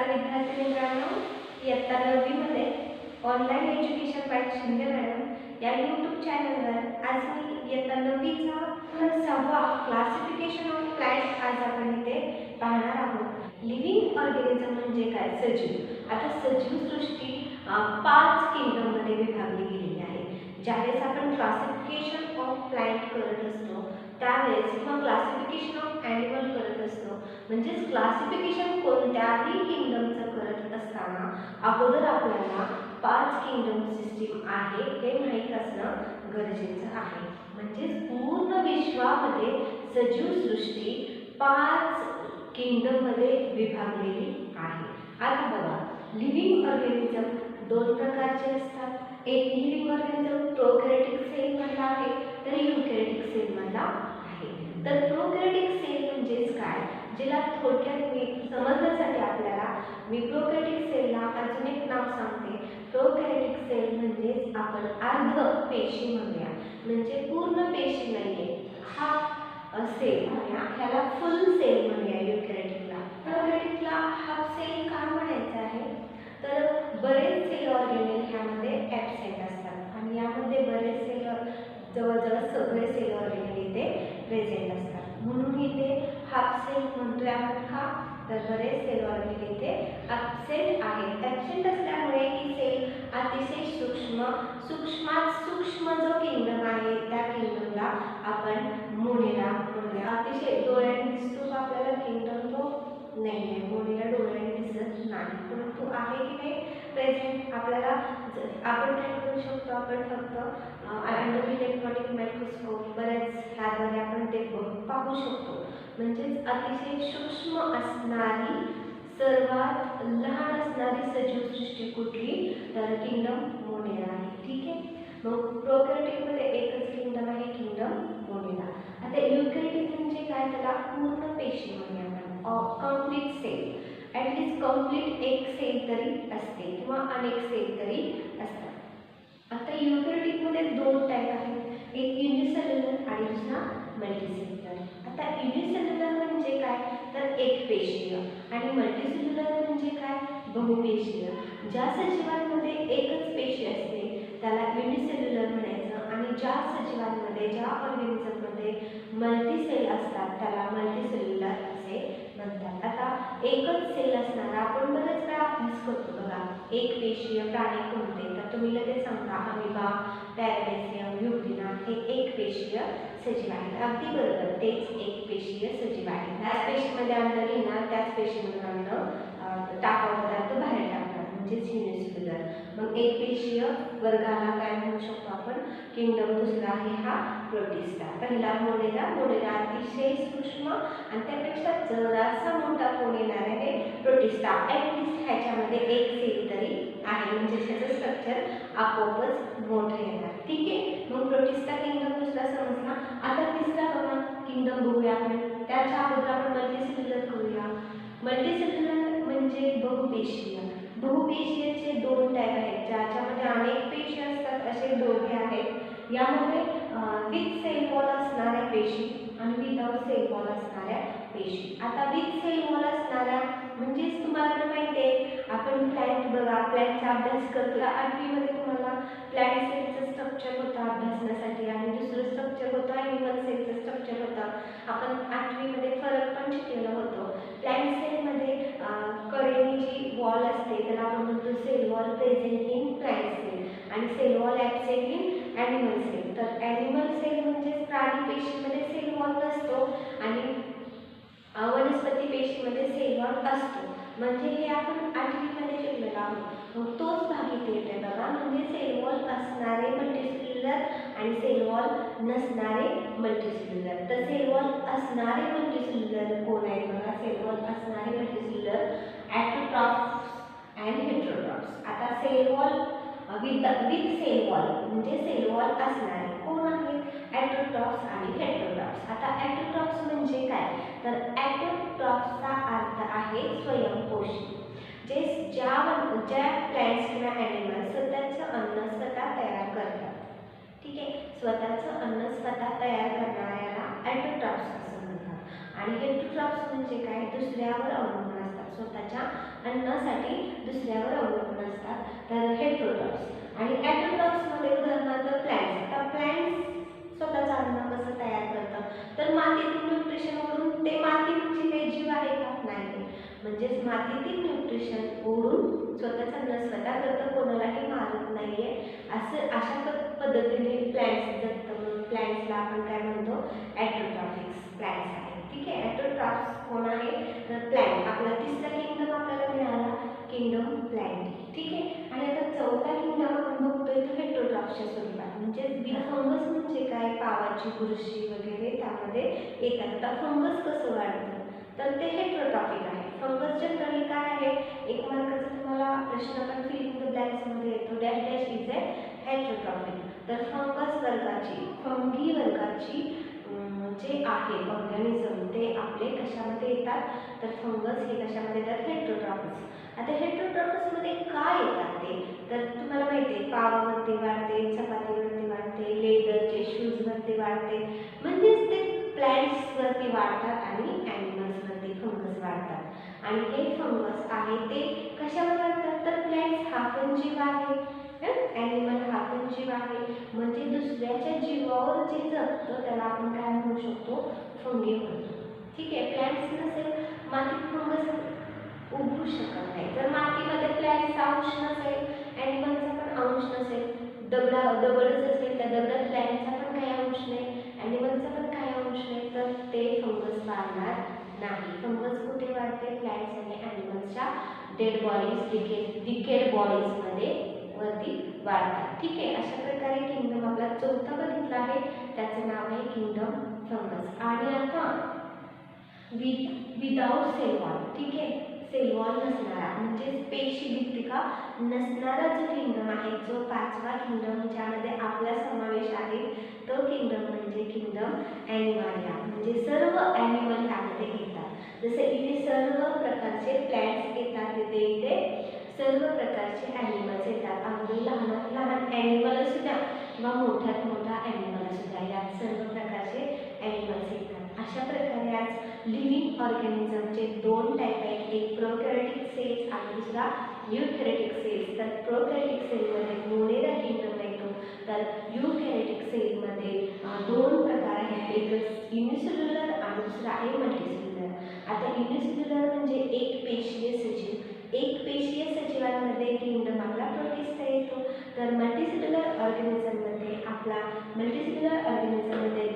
नमस्कार विद्यार्थी मित्रांनो, इयत्ता 9वी मध्ये online education by Shinde madam या यूट्यूब चॅनलवर आज मी इयत्ता 9वीचा 6वा क्लासिफिकेशन ऑफ प्लांट्स आज आपण इथे पाहणार आहोत। लिव्हिंग ऑर्गॅनिझम म्हणजे काय? सजीव। आता सजीव सृष्टी 5 किंगडम मध्ये विभागली गेलेली आहे। ज्यावेळेस आपण क्लासिफिकेशन ऑफ प्लांट करत असतो त्यावेळेस किंवा क्लासिफिकेशन ऑफ ॲनिमल करत असतो म्हणजे क्लासिफिकेशन कोणत्याही किंगडमचं करत असताना अगोदर आपल्याला 5 किंगडम सिस्टीम आहे हे माहीत असणं गरजेचं आहे। म्हणजे पूर्ण विश्वामध्ये सजीव सृष्टी 5 किंगडम मध्ये विभागलेली आहे। आता बघा, लिव्हिंग ऑर्गॅनिझम 2 प्रकारचे असतात। एक लिव्हिंग ऑर्गॅनिझम प्रोकॅरियोटिक सेल मधला आहे तर युकॅरियोटिक सेल मधला आहे। तर प्रोकॅरियोटिक सेल म्हणजेच काय, ज्याला थोडक्यात मी समजण्यासाठी आपल्याला मी प्रोकॅरियोटिक सेलला अजून एक नाव सांगते। प्रोकॅरियोटिक सेल म्हणजे आपण अर्ध पेशी म्हणूया, म्हणजे पूर्ण पेशी नाहीये हा सेल म्हणूया, ह्याला फुल सेल म्हणूया युकॅरियोटिकला। प्रोकॅरियोटिकला हाफ सेल का म्हणायचं आहे तर बरेच सेल ऑर्गेनेल ह्यामध्ये ॲब्सेंट असतात आणि यामध्ये बरेच सेल जवळजवळ सगळे सेल ऑर्गेनेल इथे प्रेझेंट असतात, म्हणून इथे हाफ सेल म्हणतोय आपण का तर बरेच सेल ऑर्गेनेल इथे ॲब्सेंट आहेत। ॲब्सेंट असल्यामुळे ही सेल अतिशय सूक्ष्मात सूक्ष्म जो किंगडम आहे त्या किंगडमला आपण मोनेरा म्हणूया। अतिशय डोळ्याने दिसतो आपल्याला किंगडम तो नाही आहे, मोनेरा डोळ्याने दिसत नाही परंतु आहे की नाही प्रेझेंट आपल्याला। आपण काय करू शकतो, आपण फक्त अंडर इलेक्ट्रॉनिक मायक्रोस्कोप बरेच ह्याद्वारे आपण ते पाहू शकतो। म्हणजेच अतिशय सूक्ष्म असणारी सर्वात लहान असणारी सजीव सृष्टी कुठली तर किंगडम मोनेरा आहे। ठीक आहे, मग प्रोकॅरियोटिक मध्ये एकच किंगडम आहे, किंगडम मोनेरा। आता युकॅरियोटिक म्हणजे काय, त्याला पूर्ण पेशी म्हणूया आपण, कंप्लीट सेल, ॲटलीस्ट कंप्लीट एक सेल तरी असते किंवा अनेक सेल तरी असतात। आता युकॅरियोटिक मध्ये 2 टाईप आहेत, एक युनिसेल्युलर आणि दुसरा मल्टीसेल्युलर। आता युनिसेल्युलर म्हणजे काय तर एक पेशीय आणि मल्टीसेल्युलर म्हणजे काय बहुपेशीय। ज्या सजीवांमध्ये एकच पेशी असते त्याला युनिसेल्युलर म्हणायचं आणि ज्या सजीवांमध्ये ज्या ऑर्गॅनिझममध्ये मल्टीसेल असतात त्याला मल्टीसेल्युलर असे म्हणतात। आता एकच सेल असणारा आपण बरेच वेळा अभ्यास करतो बघा, एक पेशीय प्राणी कोणते तर तुम्ही लगेच सांगता अमिबा, पॅरामेसियम, युग्रिना हे एक पेशीय सजीव आहेत। अगदी बरोबर, तेच एक पेशीय सजीव आहे। त्याच पेशीमध्ये अन्न घेणार, त्याच पेशीमधून अन्न टाकाऊ पदार्थ बाहेर टाकणार म्हणजेच युनिसेल्युलर। मग एक पेशीय वर्गाला काय म्हणू शकतो आपण किंगडम। दुसरा आहे हा प्रोटिस्टा। पहिला मोनेरा, मोनेरा अतिशय सूक्ष्म आणि त्यापेक्षा जरासा मोठा कोण येणार आहे प्रोटिस्टा। ॲटलीस्ट ह्याच्यामध्ये एक सेल तरी आहे म्हणजे त्याचं स्ट्रक्चर आपोआपच मोठं येणार। ठीक आहे, मग प्रोटिस्टा किंगडम दुसरा समजला। आता तिसरा बघा किंगडम बघूया आपण, त्याच्या अगोदर आपण मल्टीसेल्युलर करूया। मल्टीसेल्युलर म्हणजे बहुपेशीय। बहुपेशीयचे 2 टाईप आहेत, ज्याच्यामध्ये अनेक पेशी असतात असे 2 आहेत। यामध्ये विथ सेल वॉल असणाऱ्या पेशी आणि विदाउट सेल वॉल असणाऱ्या पेशी। आता विथ सेल वॉल असणाऱ्या म्हणजेच तुम्हाला माहिती आहे आपण प्लॅन्ट बघा, प्लॅन्टचा अभ्यास करतो 8वी मध्ये तुम्हाला प्लॅन्ट सेलचं स्ट्रक्चर होतं अभ्यासण्यासाठी आणि दुसरं स्ट्रक्चर होतं ॲनिमल सेलचं स्ट्रक्चर होतं। आपण 8वी मध्ये फरक पण शिकलेलं होतं। प्लॅन्ट सेलमध्ये कडेने जी वॉल असते त्याला आपण म्हणतो cell wall present in plant cell आणि cell wall absent in animal cell. तर ॲनिमल सेल म्हणजे प्राणी पेशीमध्ये सेल वॉल नसतो आणि वनस्पती पेशीमध्ये सेल वॉल असतो, म्हणजे हे आपण 8वी मध्ये शिकलेलो आहोत। मग तोच भाग इथे येतोय बघा, म्हणजे सेल वॉल असणारे मल्टीसेल्युलर आणि सेल वॉल नसणारे मल्टीसेल्युलर। तर सेल वॉल असणारे मल्टीसेल्युलर कोण आहेत बघा, सेल वॉल असणारे मल्टीसेल्युलर ऑटोट्रॉफ्स अँड हेटेरोट्रॉफ्स। आता cell wall with cell wall म्हणजे सेल वॉल असणारे कोण आहेत ऑटोट्रॉफ्स आणि हेटेरोट्रॉफ्स। आता ऑटोट्रॉफ्स म्हणजे काय तर ऑटोट्रॉफ्सचा अर्थ आहे स्वयंपोषी, जे ज्या प्लॅन्ट्स किंवा ॲनिमल स्वतःचं अन्न स्वतः तयार करतात। ठीक आहे, स्वतःचं अन्न स्वतः तयार करणाऱ्याला ऑटोट्रॉफ्स असं म्हणतात आणि हेटेरोट्रॉफ्स म्हणजे काय दुसऱ्यावर अवलंबून असतात, स्वतःच्या अन्नासाठी दुसऱ्यावर अवलंबून असतात, तर हेटेरोट्रॉफ्स. आणि ॲटोट्रॉफ्समध्ये उदाहरणार्थ प्लॅन्ट्स. आता प्लॅन्ट्स स्वतःचं अन्न कसं तयार करतं, तर मातीतील न्यूट्रिशनवरून. ते माती म्हणजे काही जीव आहे का? नाही. म्हणजेच मातीतील न्यूट्रिशन ओढून स्वतःचं अन्न स्वतः करतं, कोणालाही मारत नाहीये. अशा पद्धतीने प्लॅन्ट्स जगतं, म्हणून प्लॅन्ट्सला आपण काय म्हणतो? ॲटोट्रॉफिक्स प्लॅन्ट्स आहे. ठीक आहे. ॲटोट्रॉफ्स कोण आहे? तर प्लॅन्ट. आपला तिसरा किंगडम आपल्याला मिळाला, किंगडम प्लॅन्ट. ठीक आहे. आणि आता चौथा किंगडम आपण बघतोय तो हेटेरोट्रॉफ्सच्या स्वरूपात. म्हणजे फंगस म्हणजे काय? पावाची बुरशी वगैरे त्यामध्ये येतात. आता फंगस कसं वाढतं, तर ते हेटेरोट्रॉफिक आहे. फंगस जनरली काय आहे? एक मार्काचा तुम्हाला प्रश्न पण फिल इन द ब्लँक्समध्ये येतो, dash dash is a heterotrophic. तर फंगस वर्गाची, फंगी वर्गाची जे आहे ऑर्गॅनिझम ते आपले कशामध्ये येतात, तर फंगस हे कशामध्ये येतात? हेटेरोट्रॉफिक्स. आता हेटेरोट्रॉफिक्समध्ये काय येतात ते, तर तुम्हाला माहिती आहे पावावरती वाढते, चपातीवरती वाढते, लेदरचे शूजवरती वाढते. म्हणजेच ते प्लॅन्ट्सवरती वाढतात आणि ॲनिमल्सवरती फंगस वाढतात. आणि हे फंगस आहे ते कशावर वाढतात, तर प्लॅन्ट्स हा पण जीव आहे, ॲनिमल हा पण जीव आहे. म्हणजे दुसऱ्याच्या जीवावर जे जगतं त्याला आपण काय म्हणू शकतो? फंगी म्हणतो. ठीक आहे. प्लॅन्ट्स नसेल मातीत फंगस उगवू शकत नाही. जर मातीमध्ये प्लॅन्टचा अंश नसेल, ॲनिमलचा पण अंश नसेल, दगडच असेल, त्या दगडात प्लॅन्टचा पण काही अंश नाही, ॲनिमलचा पण काही अंश नाही, तर ते फंगस वाढणार नाही. फंगस कुठे वाढते? प्लॅन्ट्स आणि ॲनिमल्सच्या डेड बॉडीज, डिकेड बॉडीजमध्ये वरती वाढतात. ठीक आहे. अशा प्रकारे किंगडम आपला चौथा बघितला आहे, त्याचं नाव आहे किंगडम फंगस. आणि आता विदाउट सेल वॉल. ठीक आहे. सेल वॉल नसणारा म्हणजे पेशीभित्तिका नसणारा जो किंगडम आहे, जो पाचवा किंगडम ज्यामध्ये आपला समावेश आहे, तो किंगडम म्हणजे किंगडम ॲनिमलिया. म्हणजे सर्व ॲनिमल ह्यामध्ये येतात. जसे इथे सर्व प्रकारचे प्लॅन्ट्स येतात, तिथे इथे सर्व प्रकारचे ॲनिमल्स येतात. अगदी लहानात लहान ॲनिमल असू द्या किंवा मोठ्यात मोठा ॲनिमल असू द्या, यात सर्व प्रकारचे ॲनिमल्स येतात. अशा प्रकारे आज लिव्हिंग ऑर्गॅनिझमचे दोन टाईप आहेत, एक प्रोकॅरियोटिक सेल्स आणि दुसरा यूकॅरियोटिक सेल्स. तर प्रोकॅरियोटिक सेलमध्ये मोनेरा किंगडम येतो, तर यूकॅरियोटिक सेलमध्ये दोन प्रकार आहेत, एक युनिसेल्युलर आणि दुसरा आहे मल्टीसेल्युलर. आता युनिसेल्युलर म्हणजे एक पेशीय सजीव. एक पेशीय सजीवांमध्ये किंगडम आपला प्रोटिस्टा येतो. तर मल्टीसेल्युलर ऑर्गॅनिझममध्ये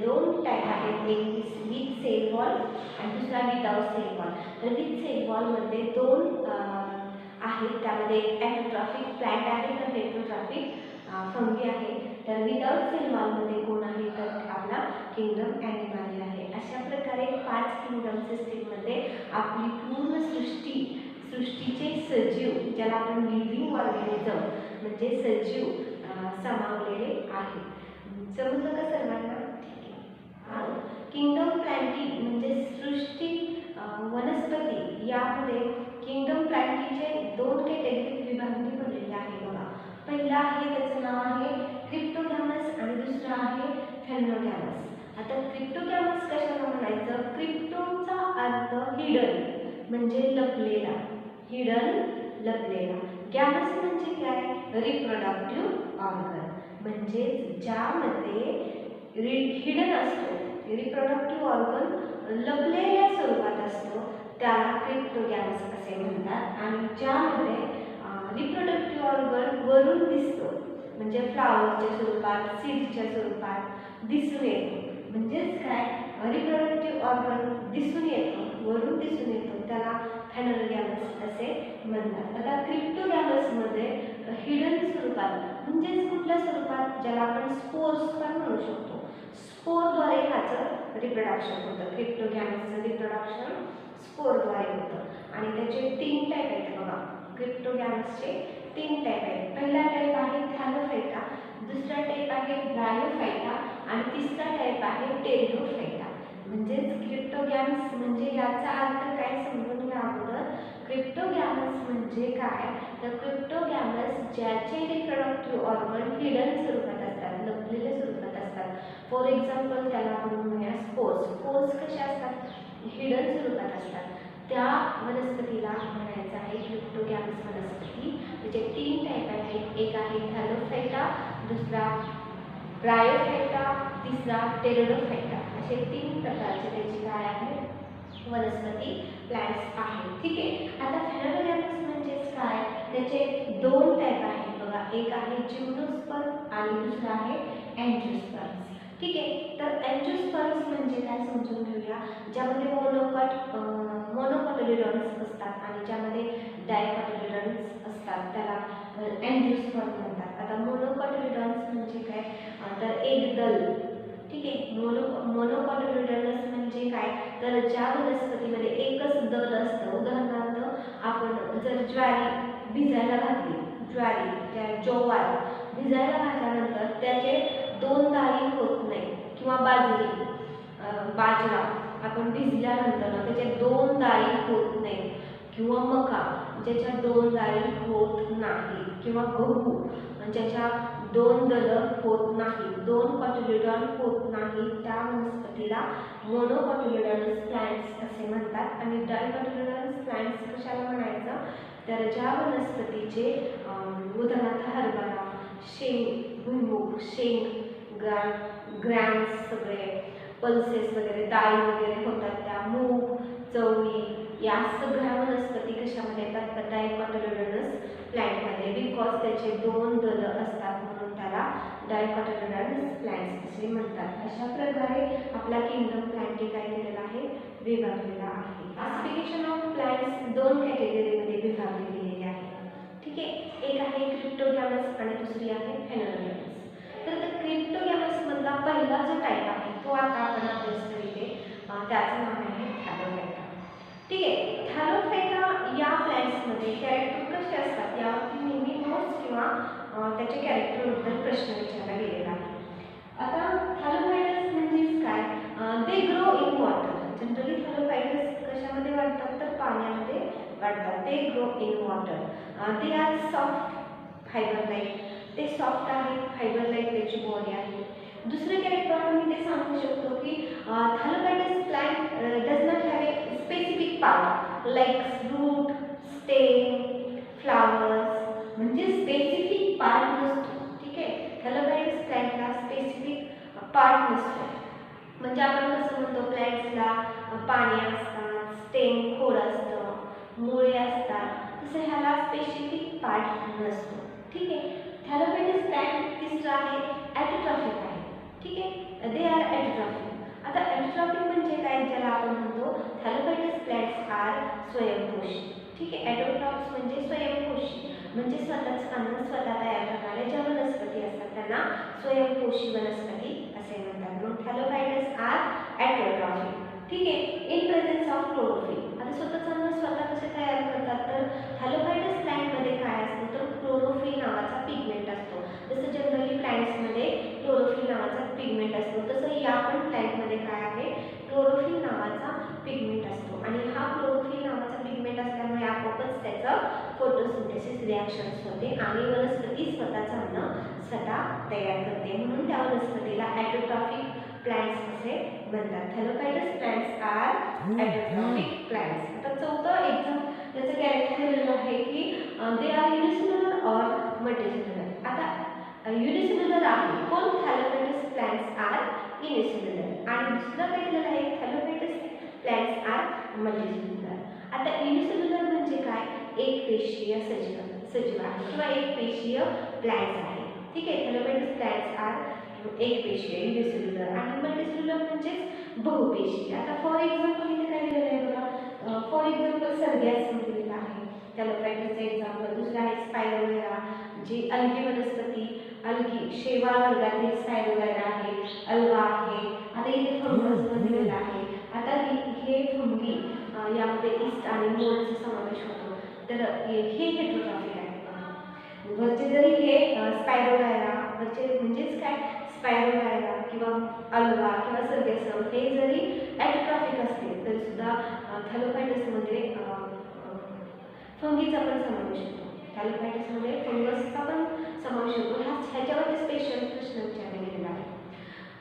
दोन टाईप आहेत, एक विथ सेल वॉल आणि दुसरा विदाउट सेल वॉल. तर विथ सेल वॉलमध्ये दोन आहेत, त्यामध्ये एक ॲटोट्रॉफिक प्लॅन्ट आहे, तर हेटेरोट्रॉफिक फंगी आहे. तर विदाउट सेल वॉलमध्ये कोण आहे, तर आपला किंगडम ॲनिमलिया आहे. अशा प्रकारे 5 किंगडम सिस्टीममध्ये आपली पूर्ण सृष्टीचे सजीव, ज्याला आपण लिव्हिंग ऑर्गॅनिझम म्हणजे सजीव समावलेले आहे. समजलं का सर्वांना? ठीक आहे. किंगडम प्लॅन्टी म्हणजे सृष्टी वनस्पती, यामध्ये किंगडम प्लॅन्टीचे दोन कॅटेगरीत विभागणी पडलेली आहे बघा. पहिला आहे त्याचं नाव आहे क्रिप्टोगॅमस आणि दुसरा आहे फेनोगॅमस. आता क्रिप्टोगॅमस कशाला म्हणायचं? क्रिप्टोचा अर्थ हिडन म्हणजे लपलेला, हिडन लपलेला. गॅमस म्हणजे काय? Reproductive organ. म्हणजे ज्यामध्ये हिडन असतो, रिप्रोडक्टिव्ह ऑर्गन लपलेल्या स्वरूपात असतो, त्याला क्रिप्टोगॅमस असे म्हणतात. आणि ज्यामध्ये रिप्रोडक्टिव्ह ऑर्गन वरून दिसतो, म्हणजे फ्लावरच्या स्वरूपात, सीडच्या स्वरूपात दिसून येतो. म्हणजेच काय? रिप्रोडक्टिव्ह ऑर्गन दिसून येतो, वरून दिसून येतो, त्याला फेनोगॅमस असे म्हणतात. आता क्रिप्टोगॅमसमध्ये हिडन स्वरूपात म्हणजेच कुठल्या स्वरूपात, ज्याला आपण स्पोर्स पण म्हणू शकतो, स्पोरद्वारे ह्याचं रिप्रोडक्शन होतं. क्रिप्टोगॅमसचं रिप्रोडक्शन स्पोरद्वारे होतं. आणि त्याचे 3 टाईप आहेत बघा. क्रिप्टोगॅमसचे 3 टाईप आहेत. पहिला टाईप आहे थॅलोफायटा, दुसरा टाईप आहे ब्रायोफायटा आणि तिसरा टाईप आहे टेरिडोफायटा. म्हणजेच क्रिप्टोगॅमस म्हणजे याचा अर्थ काय समजून घ्या अगोदर. क्रिप्टोगॅमस म्हणजे काय, तर क्रिप्टोगॅमस ज्याचे रिप्रोडक्टिव्ह ऑर्गन हिडन स्वरूपात असतात, लपलेल्या स्वरूपात असतात. फॉर एक्झाम्पल त्याला आपण म्हणूया स्पोर्स. स्पोर्स कसे असतात? हिडन स्वरूपात असतात. त्या वनस्पतीला म्हणायचं आहे माणूस वनस्पती, त्याचे 3 टाईप आहेत. एक आहे थॅलोफायटा, दुसरा ब्रायोफायटा, तिसरा टेरिडोफायटा. असे 3 प्रकारचे त्याचे काय आहेत वनस्पती प्लांट्स आहेत. ठीक आहे. आता थॅलोडोडॅक्टिस म्हणजेच काय, त्याचे 2 टाईप आहेत बघा. एक आहे जिम्नोस्पर्म आणि दुसरा आहे अँजिओस्पर्म. ठीक आहे. तर अँजिओस्पर्म्स म्हणजे काय समजून घेऊया. ज्यामध्ये मोनोकॉटिलिडॉन्स असतात आणि ज्यामध्ये डायकॉटिलिडॉन्स असतात त्याला अँजिओस्पर्म म्हणतात. आता मोनोकॉटिलिडॉन्स म्हणजे काय, तर एक दल. ठीक आहे. मोनोकॉटिलिडॉन्स म्हणजे काय, तर ज्या वनस्पतीमध्ये एकच दल असतं. उदाहरणार्थ आपण जर ज्वारी भिजायला घातली, ज्वार भिजायला घातल्यानंतर त्याचे 2 दाणे होत नाही, किंवा बाजरा आपण भिजल्यानंतर त्याचे 2 दाणे होत नाही, किंवा मका ज्याच्या 2 दाणे होत नाही, किंवा गहू ज्याच्या 2 दल होत नाही, 2 कॉटिलिडॉन होत नाही, त्या वनस्पतीला मोनोकॉटिलिडॉनस प्लांट्स असे म्हणतात. आणि डायकॉटिलिडॉनस प्लांट्स कशाला म्हणायचं, तर ज्या वनस्पतीचे उदाहरणार्थ हरभरा, भुईमूग, ग्रॅम्स, सगळे पल्सेस वगैरे, डाळी वगैरे होतात त्या, मूग, चवळी, या सगळ्या वनस्पती कशामध्ये येतात, तर डायकॉटिलिडॉनस प्लांटमध्ये. बिकॉज त्याचे 2 दल असतात म्हणून त्याला डायकॉटिलिडॉनस प्लांट्स असे म्हणतात. अशा प्रकारे आपला किंगडम प्लांट काय केलेला आहे, विभागलेला आहे. क्लासिफिकेशन ऑफ प्लांट्स 2 कॅटेगरीमध्ये विभागले गेलेले आहे. ठीक आहे. एक आहे क्रिप्टोगॅमस आणि दुसरी आहे फेनोगॅमस. तर क्रिप्टोगॅमस मधला पहिला जो टाईप आहे तो आता आपण अभ्यास करीत, त्याचं नाव आहे थॅलोफायटा. ठीक आहे. थॅलोफायटा या प्लांट्समध्ये कॅरेक्टर कसे असतात यावरती नेहमी नोट्स किंवा त्याच्या कॅरेक्टरबद्दल प्रश्न विचारला गेलेला आहे. आता थॅलोफायटस म्हणजेच काय, they grow in water. Generally thallophytes कशामध्ये वाढतात, तर पाण्यामध्ये वाढतात. They grow in water. They are soft fibre like. ते सॉफ्ट आहे, फायबर लाईक त्याची बॉडी आहे. दुसरे कॅरेक्टर आपण इथे सांगू शकतो की thallophytes plant does not have a specific part like root, stem, flowers. म्हणजे स्पेसिफिक पार्ट नसतो. ठीक आहे. थॅलोफायटस प्लांटला स्पेसिफिक पार्ट नसतो. म्हणजे आपण कसं म्हणतो, प्लांट्सला पाणी असतात, स्टेम खोड असतं, मुळे असतात, तसं ह्याला स्पेसिफिक पार्ट नसतो. ठीक आहे. थॅलोफायटस प्लांट तिसरा आहे ॲटोट्रॉफिक आहे. ठीक आहे. They are autotrophic. आता ॲटोट्रॉफिक म्हणजे काय, ज्याला आपण म्हणतो थॅलोफायटस प्लांट्स आर स्वयंपोषी. ठीक आहे. ॲटोट्रॉफ्स म्हणजे स्वयंपोषी, म्हणजे स्वतःच अन्न स्वतः तयार करणाऱ्या ज्या वनस्पती असतात त्यांना स्वयंपोषी वनस्पती असे म्हणतात. म्हणून थॅलोफायटस आर ॲटोट्रॉफिक. ठीक आहे. In presence of chlorophyll. आता स्वतःच अन्न स्वतः कसे तयार करतात, तर थॅलोफायटस प्लांटमध्ये काय असतं, तर क्लोरोफिल नावाचा पिगमेंट असतो. जसं जनरली प्लांट्समध्ये क्लोरोफिल नावाचा पिगमेंट असतो, तसं या पण प्लांटमध्ये काय आहे, क्लोरोफिल नावाचा पिगमेंट असतो. आणि हा क्लोरोफिल नावाचा पिगमेंट असल्यामुळे आपोआपच त्याचं फोटोसिंथेसिस रिॲक्शन्स होते आणि वनस्पती स्वतःचं अन्न स्वतः तयार करते. म्हणून त्या वनस्पतीला ॲटोट्रॉफिक प्लांट्स असे म्हणतात. थॅलोफायटस प्लांट्स आर ॲटोट्रॉफिक प्लांट्स. आता चौथं एक्झाम त्याचं कॅरेक्टर आहे की they are unicellular or multicellular. आता युनिसेल्युलर आहे कोण, थॅलोफायटस प्लांट्स आर युनिसेल्युलर. आणि दुसरं काय दिलेलं आहे, थॅलोफायटस प्लांट्स आर मल्टीसेल्युलर. आता युनिसेल्युलर म्हणजे काय, एक पेशीय सजीव आहे किंवा एक पेशीय प्लांट्स आहे. ठीक आहे. थॅलोफायटस प्लांट्स आर एक पेशीय युनिसेल्युलर. आणि मल्टीसेल्युलर म्हणजेच बहुपेशीय. आता फॉर एक्झाम्पल इथे काय दिलेलं आहे बघा, फॉर एक्झाम्पल सर्गॅसम दिलेला आहे थॅलोफायटसचं एक्झाम्पल. दुसरं आहे स्पायरोगैरा, जी अलगी वनस्पती, अलगी शेवाळ वर्गातील स्पायरोगैरा आहे, अल्गा आहे. आता इथे फंगस दिलेला आहे. आता हे फंगी यामध्ये ईस्ट आणि मोल्डचा समावेश होतो. तर हे हेटेरोट्रॉफिक आहे. वरचे जरी हे स्पायरोगैरा वरचे म्हणजेच काय, स्पायरोगैरा किंवा अल्गा किंवा सर्गॅसम हे जरी ॲटोट्रॉफिक असतील तरी सुद्धा थॅलोफायटसमध्ये फंगीचा पण समावेश होतो. थॅलोफायटसमध्ये फंगसचा पण समावेश होतो. ह्याच्यावरती स्पेशल प्रश्न विचारला गेलेला आहे.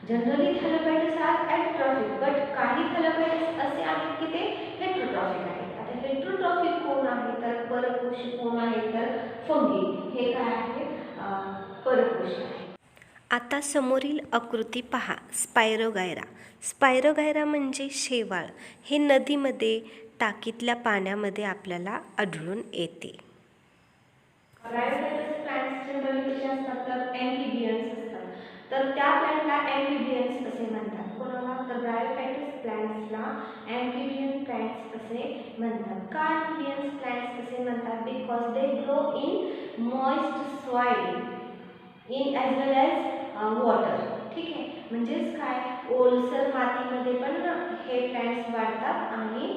जनरली थॅलोफायटस आर ॲटोट्रॉफिक, बट काही थॅलोफायटस असे आहेत की ते हेटेरोट्रॉफिक आहेत. आता हेट्रोट्रॉफिक कोण आहे तर परपोषी कोण आहे तर फंगी. हे काय आहे परपोषी आहे. आता समोरील आकृती पहा. स्पायरोगायरा. स्पायरोगायरा म्हणजे शेवाळ. हे नदीमध्ये टाकीतल्या पाण्यामध्ये आपल्याला आढळून येते. ब्रायोफायटस प्लांट्स जनरली कसे असतात तर ॲम्फिबियन्स असतात. तर त्या प्लांटला ॲम्फिबियन्स असे म्हणतात. कोणाला तर ब्रायोफायटस प्लांट्सला ॲम्फिबियन प्लांट्स असे म्हणतात. का ॲम्फिबियन्स प्लांट्स असे म्हणतात? Because they grow in moist soil in as well as water. ठीक आहे, म्हणजेच काय ओलसर मातीमध्ये पण हे प्लांट्स वाढतात आणि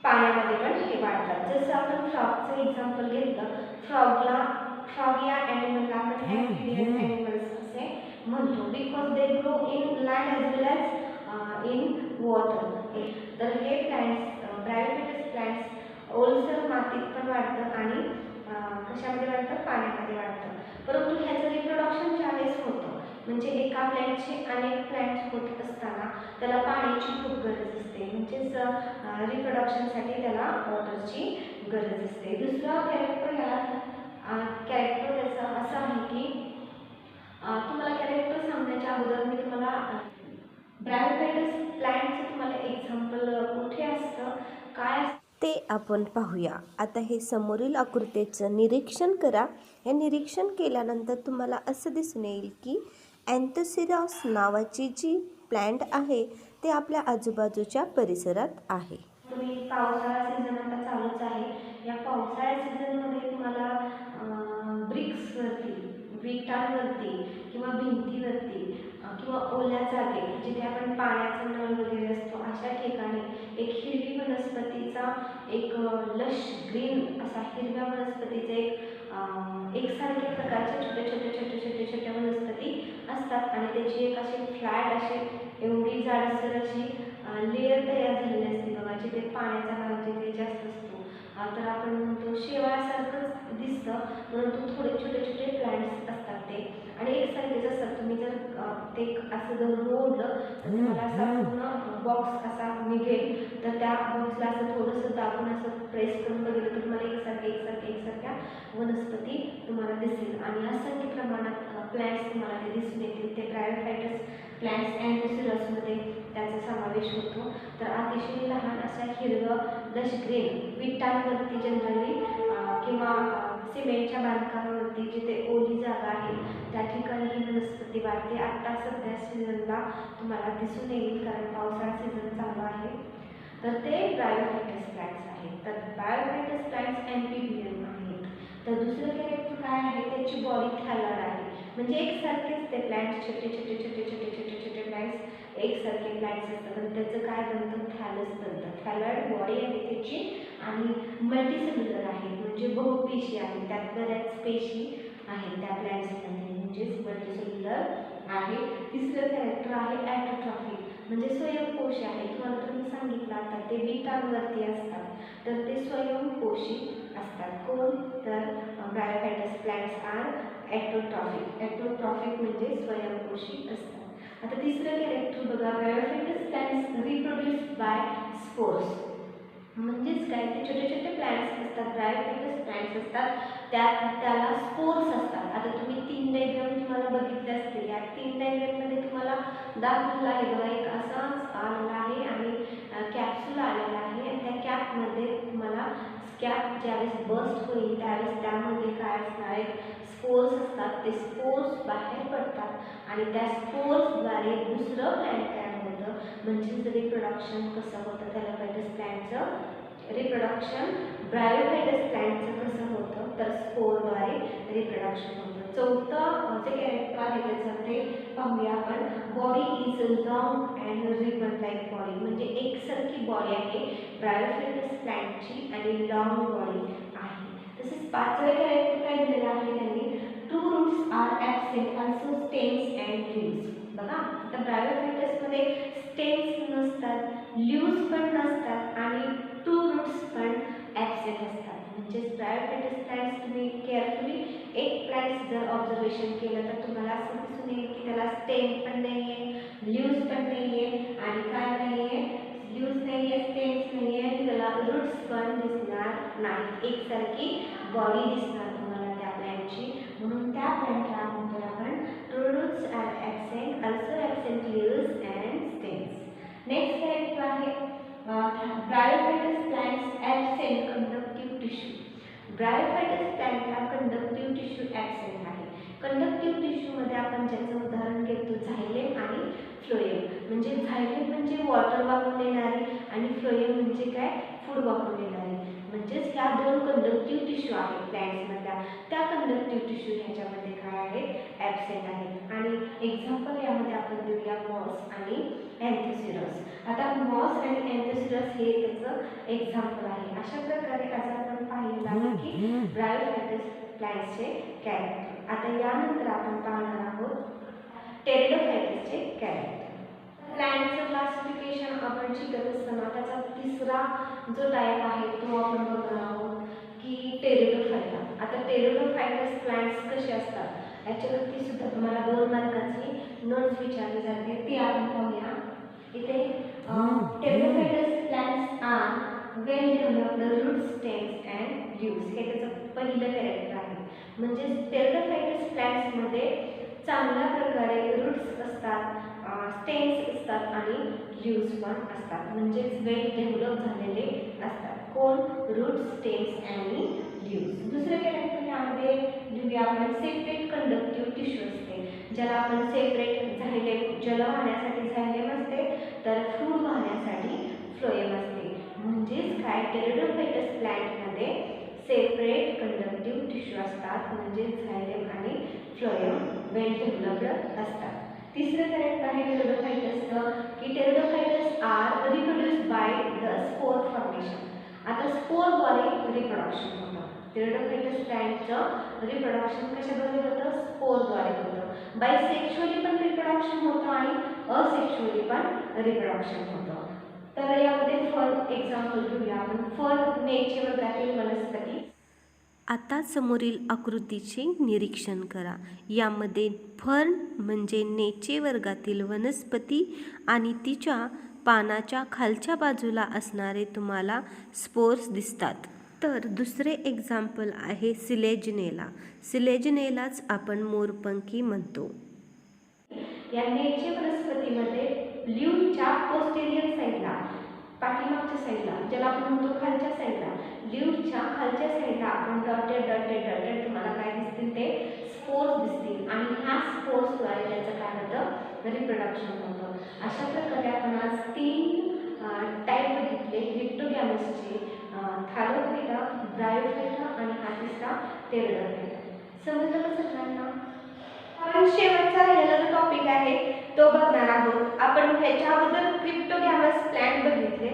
पाण्यामध्ये पण हे वाढतात. जसं आपण फ्रॉगचं एक्झाम्पल घेतलं, फ्रॉग या ॲनिमलला आपण ॲम्फिबियन ॲनिमल्स असे म्हणतो because they grow in land as well as in water. तर हे प्लांट्स ब्रायोफायटस प्लांट्स ओलसर मातीत पण वाढतं आणि कशामध्ये वाढतं? पाण्यामध्ये वाढतं. परंतु ह्याचं रिप्रोडक्शन ज्यावेळेस होतं म्हणजे एका प्लॅन्टचे अनेक प्लॅन्ट्स होत असताना त्याला पाण्याची खूप गरज असते. म्हणजेच रिप्रोडक्शनसाठी त्याला वॉटरची गरज असते. दुसरा कॅरेक्टर त्याचं असं आहे की तुम्हाला कॅरेक्टर सांगण्याच्या अगोदर मी तुम्हाला ब्रायोफायटस प्लॅन्टचं तुम्हाला एक्झाम्पल कुठे असतं, काय असतं ते आपण पाहूया. आता हे समोरील आकृतीचं निरीक्षण करा. हे निरीक्षण केल्यानंतर तुम्हाला असं दिसून येईल की अँथोसिरॉस नावाची जी प्लॅन्ट आहे ते आपल्या आजूबाजूच्या परिसरात आहे. तुम्ही पावसाळा सीझन आता चालूच आहे. या पावसाळ्या सीझनमध्ये तुम्हाला ब्रिक्सवरती, विटांवरती किंवा भिंतीवरती किंवा ओल्या जागे जिथे आपण पाण्याचा नळ वगैरे असतो अशा ठिकाणी एक हिरवी वनस्पतीचा एक लश ग्रीन असा हिरव्या वनस्पतीचे एकसारख्या प्रकारचे छोटे छोटे वनस्पती असतात आणि त्याची एक अशी फ्लॅट अशी एवढी जाडसर अशी लेअर तयार झालेली असते बघा, जिथे पाण्याचा भाग जिथे जास्त असतो. तर आपण म्हणतो शेवाळासारखंच दिसतं, परंतु थोडे छोटे प्लांट्स असतात ते आणि एकसारखेच असतात. तुम्ही जर ते असं जर ओढलं तर तुम्हाला असा पूर्ण बॉक्स असा निघेल. तर त्या बॉक्सला असं थोडंसं दाबून असं प्रेस करून बघितलं तर तुम्हाला एकसारख्या वनस्पती तुम्हाला दिसेल आणि असंख्य प्रमाणात प्लांट्स तुम्हाला ते दिसून येतील. ते ब्रायोफायटस प्लांट्स अँथोसिरॉसमध्ये त्याचा समावेश होतो. तर अतिशय लहान अशा हिरवं लश ग्रीन विटांवरती जनरली किंवा सिमेंटच्या बांधकामावरती जिथे ओली जागा आहे त्या ठिकाणी ही वनस्पती वाढते. आत्ता सध्या सीझनला तुम्हाला दिसून येईल कारण पावसाळा सीझन चालू आहे. तर ते ब्रायोफायटस प्लांट्स आहेत. तर ब्रायोफायटस प्लांट्स ॲम्फिबियन आहेत. तर दुसरं कॅरेक्टर काय आहे? त्याची बॉडी थॅलॉइड आहे. म्हणजे एकसारखेच ते प्लांट्स छोटे प्लांट्स एकसारखे प्लांट्स असतात आणि त्याचं काय बनतं? थॅलस बनतं. थॅलॉइड बॉडी आहे त्याची आणि मल्टीसेल्युलर आहे म्हणजे बहुपेशी आहे. त्यात बऱ्याच पेशी आहेत त्या प्लांट्समध्ये म्हणजेच मल्टीसेल्युलर आहे. तिसरं कॅरेक्टर आहे ॲटोट्रॉफिक म्हणजे स्वयंपोषी आहे. तुम्हाला तर मी सांगितलं आता ते विटांवरती असतात तर ते स्वयंपोषी असतात. कोण? तर ब्रायोफायटस प्लांट्स आर ॲटोट्रॉफिक म्हणजे स्वयंपोषी असतात. आता तिसरं कॅरेक्टर बघा, ब्रायोफायटस प्लांट्स रिप्रोड्यूस बाय स्पोर्स. म्हणजेच काय ते छोटे प्लांट्स असतात, ब्रायोफायटस प्लांट्स असतात त्याला स्पोर्स असतात. आता तुम्ही 3 डायग्राम तुम्हाला बघितले असतील. या 3 डायग्राममध्ये तुम्हाला दाखवलं आहे बघा, एक असाच आलेला आहे आणि कॅप्सूल आलेला आहे आणि त्या कॅपमध्ये तुम्हाला कॅप ज्यावेळेस बस्ट होईल त्यावेळेस त्यामध्ये काय असणार आहे? स्पोर्स असतात. ते स्पोर्स बाहेर पडतात आणि त्या स्पोर्सद्वारे दुसरं प्लॅन्ट तयार होतं. म्हणजे रिप्रोडक्शन कसं होतं थॅलोफायटस प्लॅन्टचं? रिप्रोडक्शन ब्रायोफायटस प्लॅन्टचं कसं होतं? तर स्पोरद्वारे रिप्रोडक्शन होतं. चौथं जे कॅरेक्टर आहे त्याचं ते पाहूया आपण. Body is long and ribbon like body म्हणजे एकसारखी बॉडी आहे ब्रायोफायटस प्लॅन्टची आणि लॉंग बॉडी आहे. तसेच पाचवे कॅरेक्टर काय दिलेलं आहे त्यांनी? True roots are absent also stems and leaves. बघा तर ब्रायोफायटसमध्ये स्टेम्स नसतात, लीव्स पण नसतात आणि ट्रू रूट्स पण ॲबसेंट असतात. म्हणजेच ब्रायोफायटस प्लॅन्ट्स तुम्ही केअरफुली एक प्लॅन्ट्स जर ऑब्झर्वेशन केलं तर तुम्हाला असं दिसून येईल की त्याला स्टेम पण नाही आहे, लीव्स पण नाही आहे आणि काय नाही आहे? लीव्स नाही आहे, स्टेम्स नाही आहे आणि त्याला नाही, एकसारखी बॉडी दिसणार तुम्हाला त्या प्लॅन्टची, म्हणून त्या प्लॅन्टला म्हणतो आपण roots are absent, also absent leaves and stems. Next character आहे bryophytes plants absent conductive tissue. Bryophytes plant हा कंडक्टिव्ह टिश्यू ॲबसेंट आहे. कंडक्टिव्ह टिश्यूमध्ये आपण ज्याचं उदाहरण घेतो झायलेम आणि फ्लोएम. म्हणजे झायलेम म्हणजे वॉटर वाहून नेणारी आणि फ्लोएम म्हणजे काय, फूड वाहून नेणारी. म्हणजेच ह्या दोन कंडक्टिव्ह टिश्यू आहेत प्लॅन्ट्समधल्या, त्या कंडक्टिव्ह टिश्यू ह्याच्यामध्ये काय आहेत, ॲबसेंट आहेत. आणि एक्झाम्पल यामध्ये आपण देऊया मॉस आणि अँथोसिरस. आता मॉस आणि अँथोसिरस हे त्याचं एक्झाम्पल आहे. अशा प्रकारे आज आपण पाहिलेलं आहे की ब्रायोफायटस प्लॅन्ट्सचे कॅरेक्टर. आता यानंतर आपण पाहणार आहोत टेरिडोफायटसचे कॅरेक्टर. प्लॅन्टचं क्लासिफिकेशन आपण शिकत असताना त्याचा तिसरा जो टाईप आहे तो आपण बघणार आहोत की टेरिडोफायटा. आता टेरिडोफायटस प्लॅन्ट्स कसे असतात याच्यावरती सुद्धा तुम्हाला 2 मार्काची नोट्स विचारली जाते, ती आपण पाहूया. इथे pteridophytes plants are well developed root stems and leaves, हे त्याचं पहिलं कॅरेक्टर आहे. म्हणजे टेरिडोफायटस प्लॅन्ट्समध्ये चांगल्या प्रकारे रूट्स असतात, स्टेम्स असतात आणि लीव्स पण असतात. म्हणजेच वेल डेव्हलप झालेले असतात. कोण, रूट, स्टेम्स आणि लीव्स. दुसरं कॅरेक्टर यामध्ये लिहूया आपण सेपरेट कंडक्टिव्ह टिश्यू असते, ज्याला आपण सेपरेट झायलेम, जल वाहण्यासाठी झायलेम असते तर फूड वाहण्यासाठी फ्लोएम असते. म्हणजेच काय, टेरिडोफायटस प्लॅन्टमध्ये सेपरेट कंडक्टिव्ह टिश्यू असतात, म्हणजे झायलेम आणि फ्लोएम वेल डेव्हलप्ड असतात. तिसरं कॅरेक्टर आहे टेरिडोफायटसचं की pteridophytes are reproduced by the spore formation. आता स्पोरद्वारे रिप्रोडक्शन होतं. टेरिडोफायटस प्लॅन्टचं रिप्रोडक्शन कशाद्वारे होतं, स्पोरद्वारे होतं. बायसेक्शुअली पण रिप्रोडक्शन होतं आणि असेक्शुअली पण रिप्रोडक्शन होतं. तर यामध्ये फर्न एक्झाम्पल घेऊया आपण. फर्न नेचे वर्गातील वनस्पती. आता समोरील आकृतीचे निरीक्षण करा. यामध्ये फर्न म्हणजे नेचे वर्गातील वनस्पती आणि तिच्या पानाच्या खालच्या बाजूला असणारे तुम्हाला स्पोर्स दिसतात. तर दुसरे एक्झाम्पल आहे सिलेजनेला. सिलेजनेलाच आपण मोरपंखी म्हणतो. या नेचे वनस्पतीमध्ये लीव्हच्या पोस्टेरियर साईडला, पाठीमागच्या साईडला, ज्याला आपण म्हणतो खालच्या साईडला, लीव्हच्या खालच्या साईडला आपण डॉटेड डॉटेड डॉटेड तुम्हाला काय दिसतील, ते स्पोर्स दिसतील आणि ह्या स्पोर्सद्वारे त्याचं काय होतं, रिप्रोडक्शन होतं. अशा प्रकारे आपण आज 3 टाईप बघितले क्रिप्टोगॅमसचे, थालोफायटा, ब्रायोफायटा आणि हा तिसरा टेरिडोफायटा. समजलं का सगळ्यांना? आपण शेवटचा राहिलेला जो टॉपिक आहे तो बघणार आहोत. आपण ह्याच्या अगोदर क्रिप्टोगॅमस प्लॅन्ट बघितले,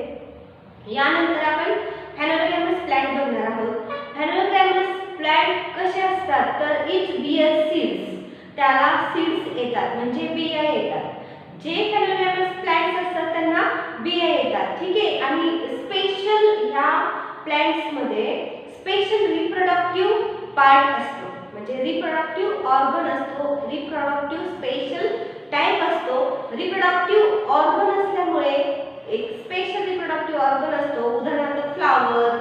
यानंतर आपण फॅनोलोगॅमस प्लॅन्ट बघणार आहोत. फॅनोलोगॅमस प्लॅन्ट कसे असतात तर इच बियर सीड्स, त्याला सीड्स येतात म्हणजे बिया येतात. जे फॅनोलोगॅमस प्लॅन्ट्स असतात त्यांना बिया येतात, ठीक आहे. आणि स्पेशल ह्या प्लॅन्ट्समध्ये स्पेशल रिप्रोडक्टिव्ह पार्ट असतो, म्हणजे रिप्रोडक्टिव्ह ऑर्गन असतो, रिप्रोडक्टिव्ह स्पेशल टाईप असतो. रिप्रोडक्टिव्ह ऑर्गन असल्यामुळे एक स्पेशल रिप्रोडक्टिव्ह ऑर्गन असतो, उदाहरणार्थ फ्लावर.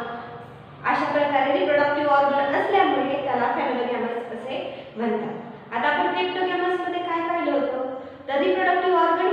अशा प्रकारे रिप्रोडक्टिव्ह ऑर्गन असल्यामुळे त्याला फॅनोलोगॅमस असे म्हणतात. आता आपण क्रिप्टोगॅमसमध्ये काय पाहिलं होतं तर रिप्रोडक्टिव्ह ऑर्गन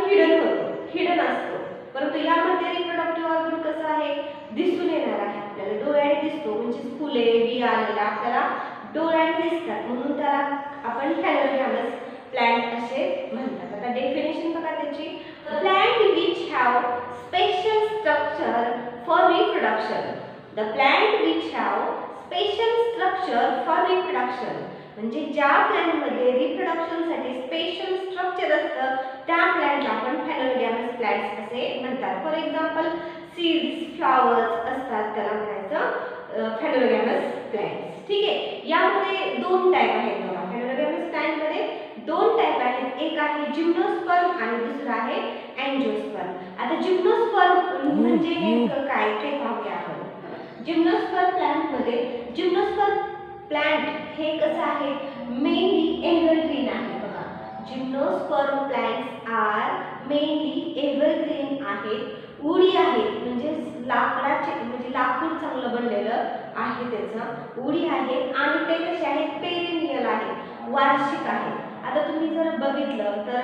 हिडन असतो, परंतु यामध्ये रिप्रोडक्टिव्ह ऑर्गन कसं आहे, दिसून येणार आहे. आपल्याला डोळ्याने दिसतो, म्हणजे फुले, बिया आलेल्या आपल्याला डोळ्याने दिसतात, म्हणून त्याला आपण फॅनोलोगॅमस प्लॅन्ट असे म्हणतात. आता डेफिनेशन बघा त्याची. Plant which have special structure for reproduction. The plant which have special structure for reproduction, म्हणजे ज्या प्लॅन्टमध्ये रिप्रोडक्शनसाठी स्पेशल स्ट्रक्चर असतं त्या प्लॅन्टला आपण फॅनोलोगॅमस प्लॅन्ट्स असे म्हणतात. फॉर एक्झाम्पल सीड्स, फ्लावर्स असतात, त्याला म्हणायचं फॅनोलोगॅमस प्लॅन्ट्स, ठीक आहे. यामध्ये 2 टाईप आहेत बघा. फॅनोलोगॅमस प्लॅन्टमध्ये 2 टाईप आहेत, एक आहे जिम्नोस्पर्म आणि दुसरा आहे अँजिओस्पर्म. आता जिम्नोस्पर्म म्हणजे नेमकं काय ते पाहूया आपण. जिम्नोस्पर्म प्लॅन्टमध्ये जिम्नोस्पर्म प्लॅन्ट हे कसं आहे, मेनली एव्हरग्रीन आहे बघा. Gymnosperm plants are mainly evergreen आहेत, उडी आहेत, म्हणजे लाकडाचे, म्हणजे लाकूड चांगलं बनलेलं आहे त्याचं उडी आहे आणि ते कसे आहेत पेरिनियल आहे, वार्षिक आहे. आता तुम्ही जर बघितलं तर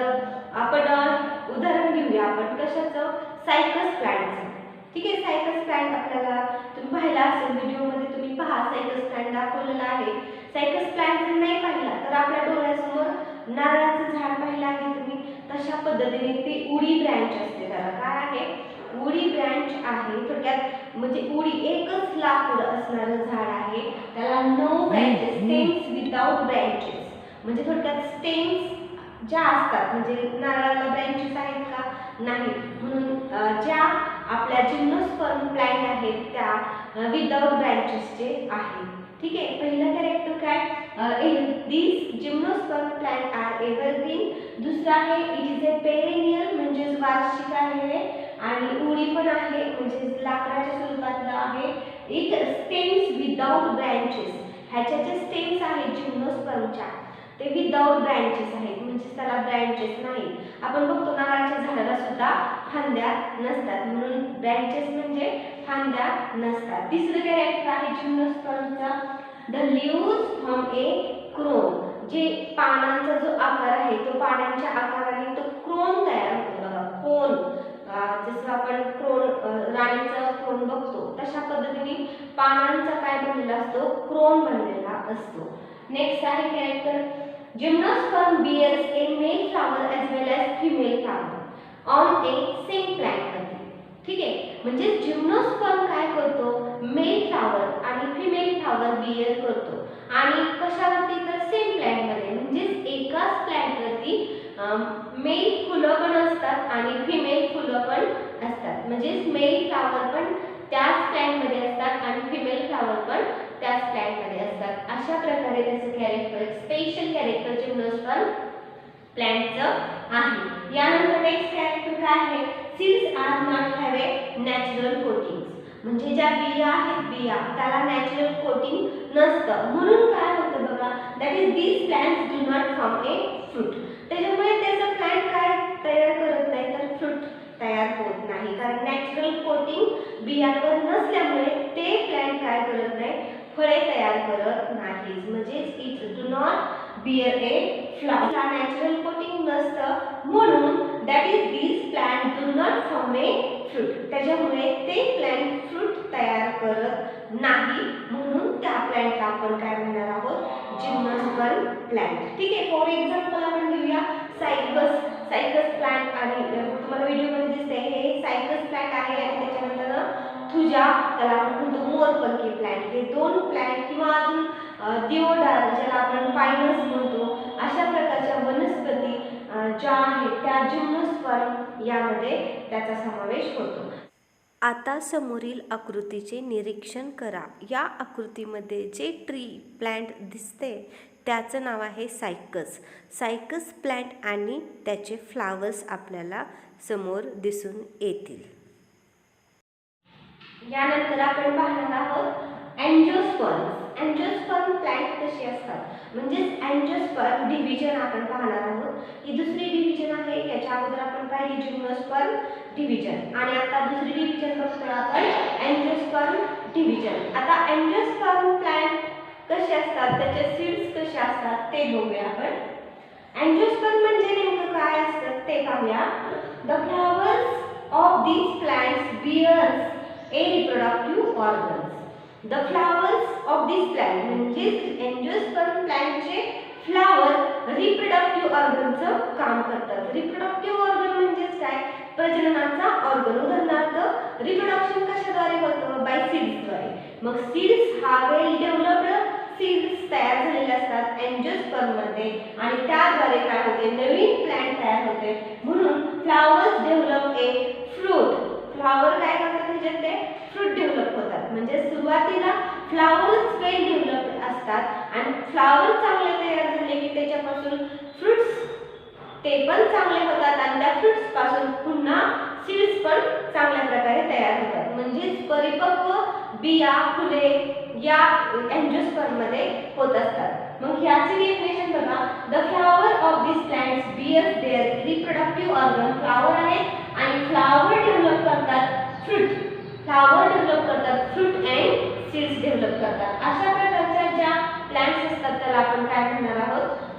आपण उदाहरण घेऊया आपण कशाचं, सायकस प्लांटचं. ठीक आहे, सायकस प्लांट आपल्याला तुम्ही पाहिला असेल व्हिडिओमध्ये, तुम्ही पहा सायकस प्लांट दाखवलेला आहे. सायकस प्लांट जर नाही पाहिला तर आपल्या डोळ्यासमोर नारळाचं झाड पाहिलं आहे तुम्ही, तशा पद्धतीने ती उडी ब्रँच असते. त्याला काय आहे, उडी ब्रँच आहे. थोडक्यात म्हणजे उडी एकच लाकूड असणारं झाड आहे. त्याला no branches, stems without branches, म्हणजे थोडक्यात स्टेम्स ज्या असतात, म्हणजे नारळाला ब्रँचेस आहेत का, नाही. म्हणून ज्या आपल्या जिम्नोस्पर्म प्लांट आहेत त्या विदाउट ब्रँचेसचे आहेत. ठीक आहे, पहिलं कॅरेक्टर काय, दिस जिम्नोस्पर्म प्लांट आर एव्हरग्रीन. दुसरा आहे इट इज ए पेरेनियल, म्हणजे वार्षिक आहे आणि उडी पण आहे, म्हणजे लाकडाच्या स्वरूपातलं आहे. इट स्टेम्स विदाउट ब्रँचेस, ह्याच्या जे स्टेम्स आहेत जिम्नोस्पर्मच्या ते विदाउट ब्रँचेस आहेत, म्हणजे त्याला ब्रँचेस नाही. आपण बघतो नारळाच्या झाडाला सुद्धा फांद्या नसतात, म्हणून ब्रँचेस म्हणजे फांद्या नसतात. तिसरं कॅरेक्टर आहे जिम्नोस्पर्मचा, the leaves from a crown. जे पानांचा जो आकार आहे तो पानांच्या आकाराने तो क्रोन तयार होतो बघा, क्रोन. जसं आपण क्रोन, राणीचा क्रोन बघतो तशा पद्धतीने पानांचा काय बनलेला असतो, क्रोन बनलेला असतो. नेक्स्ट आहे character, gymnosperm bears a male flower as well as female flower on a same plant. ठीक आहे, म्हणजे जिम्नोस्पर्म काय करतो, मेल फ्लावर आणि फिमेल फ्लावर बियर करतो आणि कशावरती, तर सेम प्लांट मध्ये, म्हणजे एकाच प्लांट वरती मेल फुलं पण असतात आणि फिमेल फुलं पण असतात. म्हणजे मेल फ्लावर पण त्याच प्लांट मध्ये असतात आणि फिमेल फ्लावर पण त्याच प्लांट मध्ये असतात. अशा प्रकारे त्याचं कॅरेक्टर, स्पेशल कॅरेक्टर जिम्नोस्पर्म प्लांटचं आहे. यानंतर नेक्स्ट कॅरेक्टर काय आहे, seeds are not have a natural coating. म्हणजे ज्या बिया आहेत, बिया त्याला नॅचरल कोटिंग नसतं, म्हणून काय होतं बघा, that is these plants do not form a fruit. त्याच्यामुळे त्याचा प्लांट काय तयार करत नाही, तर फ्रूट तयार होत नाही, कारण नॅचरल कोटिंग बियांवर नसल्यामुळे ते प्लांट काय करत नाही, फळे तयार करत नाही. म्हणजे it do not bear a flower. Natural coating नसतं म्हणून that is these plant do not form a fruit. त्याच्यामुळे ते प्लांट फ्रूट तयार करत नाही, म्हणून त्या प्लांटला आपण काय म्हणणार आहोत, जिम्नोस्पर्म प्लांट. ठीक आहे, फॉर एक्झाम्पल आपण घेऊया सायकस प्लांट. आणि तुम्हाला व्हिडिओमध्ये दिसते हे सायकस प्लांट आहे आणि त्याच्यानंतर थुजा, त्याला आपण म्हणतो मोरपंखी प्लांट. हे दोन प्लांट किंवा अजून दिओडार ज्याला आपण पायनस म्हणतो, अशा प्रकारच्या वनस्पती ज्या आहेत त्या जिम्नोस्पर्म यामध्ये त्याचा समावेश होतो. आता समोरील आकृतीचे निरीक्षण करा. या आकृतीमध्ये जे ट्री प्लांट दिसते त्याचं नाव आहे सायकस. सायकस प्लांट आणि त्याचे फ्लावर्स आपल्याला समोर दिसून येतील. यानंतर आपण पाहणार आहोत अँजिओस्पर्म. अँजिओस्पर्म प्लांट कसे असतात, म्हणजेच अँजिओस्पर्म डिव्हिजन आपण पाहणार आहोत. ही दुसरी डिव्हिजन आहे, याच्या अगोदर आपण पाहिली जिम्नोस्पर्म डिव्हिजन आणि आता दुसरी डिव्हिजन बघतोय आपण अँजिओस्पर्म डिव्हिजन. आता अँजिओस्पर्म प्लांट कसे असतात, त्याचे सीड्स कसे असतात ते बघूया आपण. अँजिओस्पर्म म्हणजे नेमकं काय असतं ते पाहूया. The flowers of these plants bears A reproductive organs. The flowers of this plant म्हणजे एंजिओस्पर्म प्लांटचे फ्लावर रिप्रोडक्टिव्ह ऑर्गनचं काम करतात. रिप्रोडक्टिव्ह ऑर्गन म्हणजेच काय, प्रजननाचा ऑर्गन. उदाहरणार्थ रिप्रोडक्शन कशाद्वारे होतं, बाय सीड्सद्वारे. मग सीड्स हा वेल डेव्हलप्ड सीड्स तयार झालेले असतात एंजिओस्पर्म मध्ये आणि त्याद्वारे काय होते, नवीन प्लांट तयार होते. म्हणून flowers develop a fruit. Flower काय करतात, त्याच्यात ते फ्रूट डेव्हलप होतात. म्हणजे सुरुवातीला फ्लावरच वेल डेव्हलप असतात आणि फ्लावर चांगले तयार झाले की त्याच्यापासून फ्रुट्स ते पण चांगले होतात आणि त्या फ्रुट्स पासून पुन्हा सीड्स पण चांगल्या प्रकारे तयार होतात. म्हणजेच परिपक्व बिया, फुले या एंजिओस्पर्म मध्ये होत असतात. मग ह्याची डेफिनेशन बघा. The flower of this plants bears their reproductive organ. Flower आहेत आणि फ्लावर डेव्हलप करतात फ्रूट. फ्लावर डेव्हलप करतात फ्रूट अँड सीड्स डेव्हलप करतात. अशा प्रकारच्या ज्या प्लांट्स असतात त्याला आपण काय म्हणणार आहोत,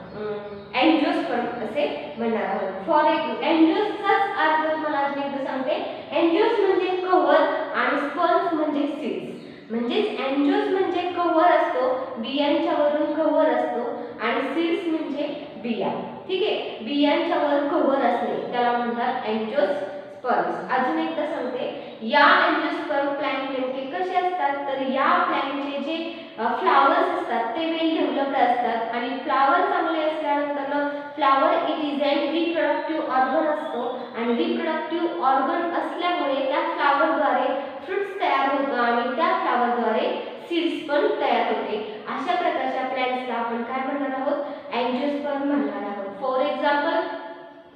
अँजिओस्पर्म असे म्हणणार आहोत. फॉर अँजिओसचाच अर्थ तुम्हाला अजून एकदा सांगते. अँजिओस म्हणजे कव्हर आणि स्पर्म्स म्हणजे सीड्स. म्हणजेच अँजिओस म्हणजे कव्हर असतो, बियांच्या वरून कव्हर असतो, आणि सीड्स म्हणजे बिया. ठीक आहे, बियांच्या वर कव्हर असणे त्याला म्हणतात अँजिओस्पर्म्स. अजून एकदा सांगते, या अँजिओस्पर्म प्लांट नेमके कसे असतात, तर या प्लांटचे जे फ्लावर्स असतात ते वेल डेव्हलप्ड असतात, आणि फ्लावर चांगले असल्यानंतर flower it is an reproductive organ असतो, आणि रिप्रोडक्टिव्ह ऑर्गन असल्यामुळे त्या फ्लावरद्वारे फ्रुट्स तयार होतं, आणि त्या फ्लावरद्वारे सीड्स पण तयार होते. अशा प्रकारच्या प्लांट्सला आपण काय म्हणणार आहोत, अँजिओस्पर्म म्हणणार आहोत. फॉर एक्झाम्पल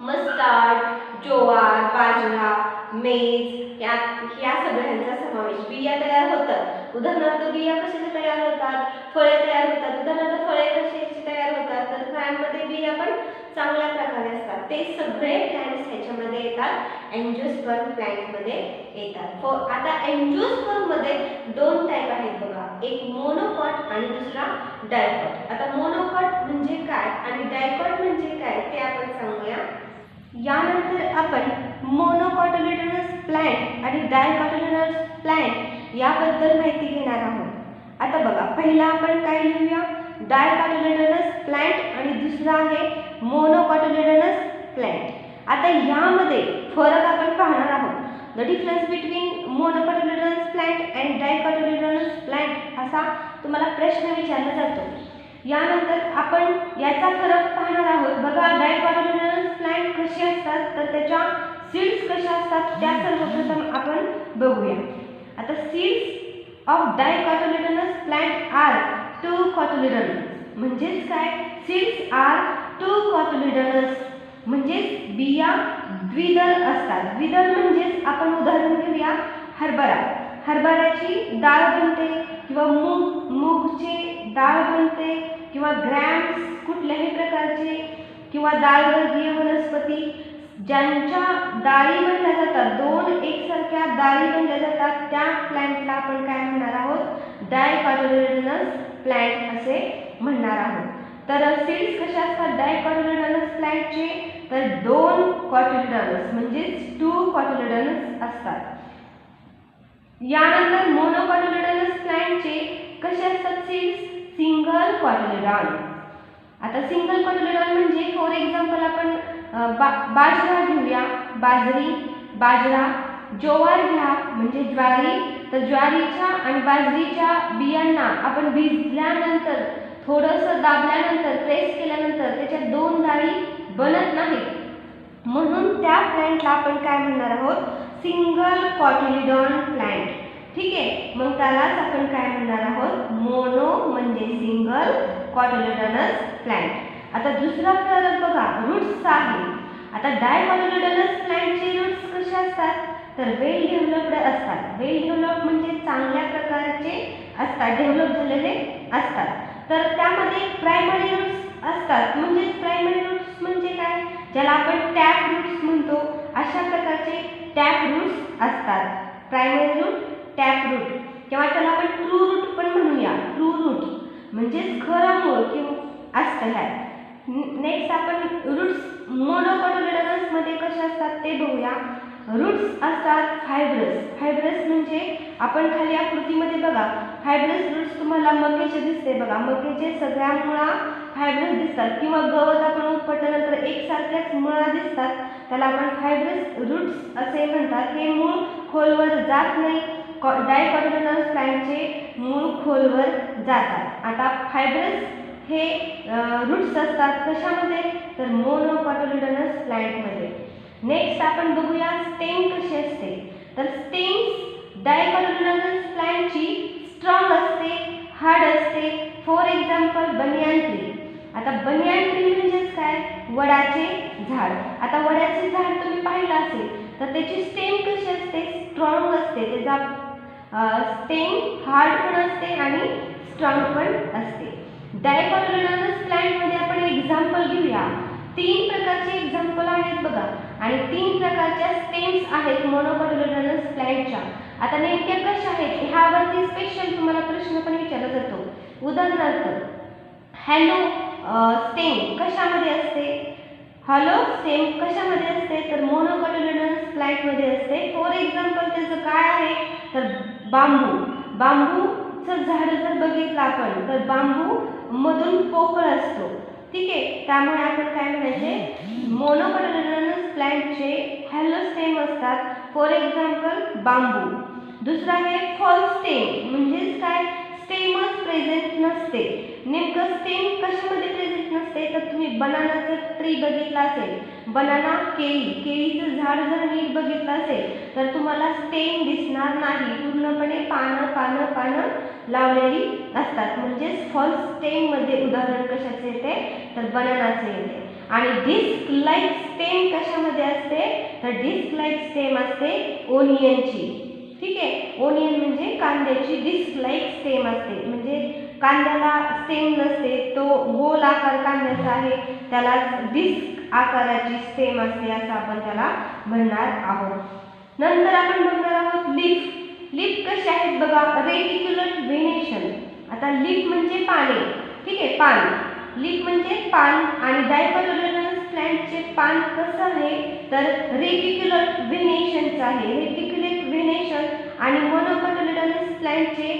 मस्टार्ड, ज्वार, बाजरा, मेज या सगळ्यांचा समावेश. बिया तयार होतात, उदाहरणार्थ बिया कशाच्या तयार होतात, फळे तयार होतात. उदाहरणार्थ फळे कशाची तयार होतात, तर फळांमध्ये बिया पण चांगल्या प्रकारे असतात. ते सगळे प्लांट्स ह्याच्यामध्ये येतात, अँजिओस्पर्म प्लांटमध्ये येतात. आता अँजिओस्पर्म मध्ये दोन टाईप आहेत बघा, एक मोनोकॉट आणि दुसरा डायकॉट. आता मोनोकॉट म्हणजे काय आणि डायकॉट म्हणजे काय ते आपण सांगूया. यानंतर आपण मोनोकॉटिलेडोनस प्लांट आणि डायकॉटिलेडोनस प्लांट याबद्दल माहिती घेणार आहोत. आता बघा, पहिला आपण काय लिहूया, डायकॉटिलेडोनस प्लांट आणि दुसरा आहे मोनोकॉटिलेडोनस प्लांट. आता यामध्ये फरक आपण पाहणार आहोत. The difference between monocotyledonous plant and dicotyledonous plant असा तुम्हाला प्रश्न विचारला जातो. यानंतर आपण याचा फरक पाहणार आहोत. बघा, डायकॉटिलेडोनस प्लांट कसे असतात तर त्याच्या सीड्स कशा असतात त्या सर्वप्रथम आपण बघूया. आता seeds of dicotyledonous plant are two cotyledonous. म्हणजेच काय, सीड्स आर टू कॉटिलेडोनस म्हणजेच बिया द्विदल असतात. द्विदल म्हणजेच आपण उदाहरण घेऊया, हरभरा. हरभऱ्याची डाळ बनते किंवा मूगची डाळ बनते किंवा ग्रॅम्स कुठल्याही प्रकारचे किंवा डाळवर्गीय वनस्पती ज्यांच्या डाळी बनल्या जातात, दोन एकसारख्या डाळी बनल्या जातात, त्या प्लांटला आपण काय म्हणणार आहोत, डायकॉटिलेडोनस प्लांट असे म्हणणार आहोत. तर सीड्स कशा असतात डायकॉटिलेडोनस प्लांटचे, तर दोन कॉटिलेडोनस म्हणजेच टू कॉटिलेडोनस असतात. यानंतर मोनोकॉटिलेडोनस प्लांटचे कसे असतात सीड्स, सिंगल कॉटिलेडॉन. आता सिंगल कॉटिलेडॉन म्हणजे फॉर एक्झाम्पल आपण बाजरा घेऊया, बाजरा, ज्वार घ्या म्हणजे ज्वारी. तर ज्वारीच्या आणि बाजरीच्या बियांना आपण भिजल्यानंतर थोडंसं दाबल्यानंतर प्रेस केल्यानंतर त्याच्या दोन डाळी बनत नाहीत, म्हणून त्या प्लांटला आपण काय म्हणणार आहोत, सिंगल कॉटिलेडॉन प्लांट. ठीक आहे, मग त्यालाच आपण काय म्हणणार आहोत, मोनो म्हणजे सिंगल कॉटिलेडोनस प्लांट. आता दुसरा फरक बघा, रूट्सचा आहे. आता डायकॉटिलेडोनस प्लांटचे रूट्स कसे असतात तर वेल डेव्हलप्ड असतात. वेल डेव्हलप म्हणजे चांगल्या प्रकारचे असतात, डेव्हलप झालेले असतात. तर त्यामध्ये प्रायमरी रूट्स असतात. म्हणजे प्रायमरी रूट्स म्हणजे काय, ज्याला आपण टॅप रूट्स म्हणतो, अशा प्रकारचे टॅप रूट्स असतात. प्रायमरी रूट, टॅप रूट किंवा त्याला आपण ट्रू रूट पण म्हणूया. ट्रू रूट म्हणजेच खरं मूळ किंवा असतं ह्यात. नेक्स्ट आपण रूट्स मोनोकॉटिलेडोनस मध्ये कसे असतात ते बघूया. रूट्स असतात फायब्रस. फायब्रस म्हणजे आपण खाली आकृतीमध्ये बघा, फायब्रस रूट्स तुम्हाला मकेचे दिसते बघा, मकेचे सगळ्या मुळा फायब्रस दिसतात किंवा गवत आपण उपटल्यानंतर एकसारख्याच मुळा दिसतात, त्याला आपण फायब्रस रूट्स असे म्हणतात. हे मूळ खोलवर जात नाही. डायकॉटिलेडोनस प्लांटचे मूळ खोलवर जातात. आता फायब्रस हे रूट्स असतात कशामध्ये तर मोनोकॉटिलेडोनस प्लांटमध्ये. नेक्स्ट आपण बघूया स्टेम कशी असते. तर स्टेम्स डायकॉटिलेडोनस प्लांटची स्ट्रॉंग असते, हार्ड असते. For example banyan tree. आता बनियान ट्री म्हणजेच काय, वडाचे झाड. आता वडाचे झाड तुम्ही पाहिलं असेल तर त्याची स्टेम कशी असते, स्ट्रॉंग असते. त्याचा स्टेम हार्ड पण असते आणि स्ट्रॉंग पण असते. डायकॉटिलेडोनस प्लांटमध्ये आपण एक्झाम्पल घेऊया. 3 प्रकारचे एक्झाम्पल आहेत बघा, आणि 3 प्रकारच्या स्टेम्स आहेत मोनोकॉटिलेडोनस प्लांटच्या. आता नेमक्या कशा आहेत ह्यावरती स्पेशल तुम्हाला प्रश्न पण विचारला जातो. उदाहरणार्थ हॅलो स्टेम कशामध्ये असते? हॅलो स्टेम कशामध्ये असते? तर मोनोकोटिलेडोनस प्लांटमध्ये असते. फॉर एक्झाम्पल त्याचं काय आहे तर बांबू. बांबूचं झाड जर बघितलं आपण तर बांबू मधून पोकळ असतो. ठीक आहे, त्यामुळे आपण काय म्हणायचे मोनोकोटिलेडोनस प्लांटचे हॅलो स्टेम असतात. फॉर एक्झाम्पल बांबू. दुसरा आहे फॉल्स स्टेम म्हणजेच काय स्टेमच प्रेझेंट नसते. नेमकं स्टेम कशामध्ये प्रेझेंट नसते तर तुम्ही बनानाचं ट्री बघितला असेल, बनाना केळीचं झाड जर नीट बघितलं असेल तर तुम्हाला स्टेम दिसणार नाही. पूर्णपणे पानं पानं पानं लावलेली असतात. म्हणजेच फॉल्स स्टेम मध्ये उदाहरण कशाचे येते तर बनानाचे येते. आणि डिस्क लाईक स्टेम कशामध्ये असते तर डिस्क लाईक स्टेम असते ओनियनची. ठीक आहे, ओनियन म्हणजे कांद्याची डिस्क लाईक स्टेम असते. म्हणजे कांद्याला स्टेम नसते, तो गोल आकार कांद्याचा आहे, त्याला डिस्क आकाराची स्टेम असते असं आपण त्याला म्हणणार आहोत. नंतर आपण बघणार आहोत लीफ. लीफ कसे आहेत बघा रेटिक्युलर व्हेनेशन. आता लीफ म्हणजे पाने. ठीक आहे, पान. लीफ म्हणजे पान आणि डायकोटिलेडोनस प्लांटचे पान कसं आहे तर रेटिक्युलर व्हेनेशनचं आहे. रेटिक्युलर व्हेनेशन आणि मोनोकोटिलेडोनस प्लांटचे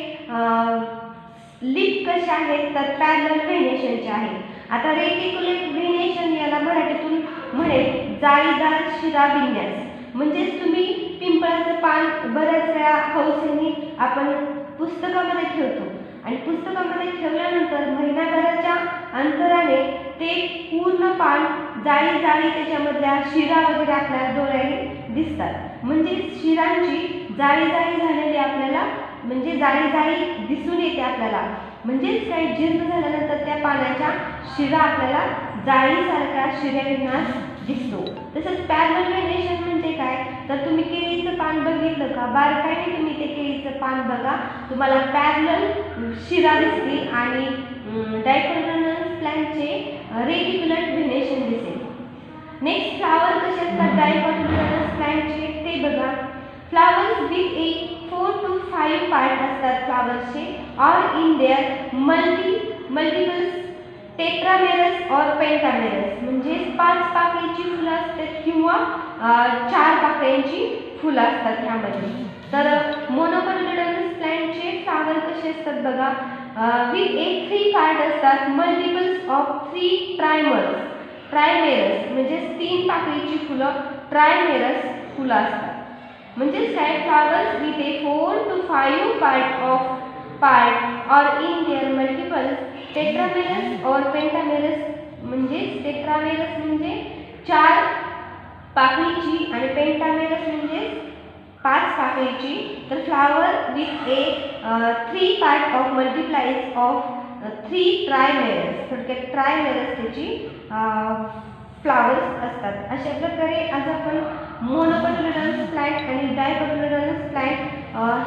लीफ कसे आहेत तर पॅरलल व्हेनेशनचे आहे. आता रेटिक्युलर व्हेनेशन याला मराठीतून म्हणेल जाळीदार शिरा विन्यास. म्हणजेच तुम्ही पिंपळाचं पान बऱ्याच वेळा हौसेने आपण पुस्तकामध्ये ठेवतो आणि पुस्तकामध्ये ठेवल्यानंतर महिनाभराच्या अंतराने ते पूर्ण पान जाळी त्याच्यामधल्या शिरा वगैरे आपल्याला डोळ्याने दिसतात. म्हणजे शिरांची जाळी झालेली आपल्याला म्हणजे जाळी दिसून येते आपल्याला. म्हणजेच काही जीर्ण झाल्यानंतर त्या पानाच्या शिरा आपल्याला जाळीसारखा शिराविन्यास दिसतो. तसंच पॅरलल व्हेनेशन म्हणजे काय तर तुम्ही केळीचं पान बघितलं का बारकाईने तुम्ही ते केळीचं पान बघा तुम्हाला पॅरलल शिरा दिसतील आणि डायकोटिलेडोनस प्लांटचे रेटिक्युलर व्हेनेशन दिसेल. नेक्स्ट फ्लावर कसे असतात डायकोटिलेडोनस प्लांटचे ते बघा. Flowers with A 4 to 5 part असतात फ्लावर्सचे और इन देअर मल्टिपल्स टेट्रामेरस और पेंटामेरस. म्हणजे 5 पाकळीची फुलं असतात किंवा 4 पाकळ्यांची फुलं असतात ह्यामध्ये. तर मोनोकोटिलेडोनस प्लांटचे फ्लावर कसे असतात बघा विथ ए 3 पार्ट असतात. मल्टिपल्स ऑफ 3 ट्रायमेरस म्हणजे 3 पाकळीची फुलं ट्रायमेरस फुलं असतात. म्हणजेच काय flowers with A 4 to 5 part और इन देअर मल्टिपल्स टेट्रामेरस और पेंटामेरस. म्हणजे टेट्रामेरस म्हणजे 4 पाकळीची आणि पेंटामेरस म्हणजे 5 पाकळीची. तर flower with A 3 part of मल्टिप्लाइज of 3 ट्रायमेरस. थोडक्यात ट्रायमेरस त्याची फ्लावर्स असतात. अशा प्रकारे आज आपण मोनोकोटिलेडोनस प्लांट आणि डायकोटिलेडोनस प्लांट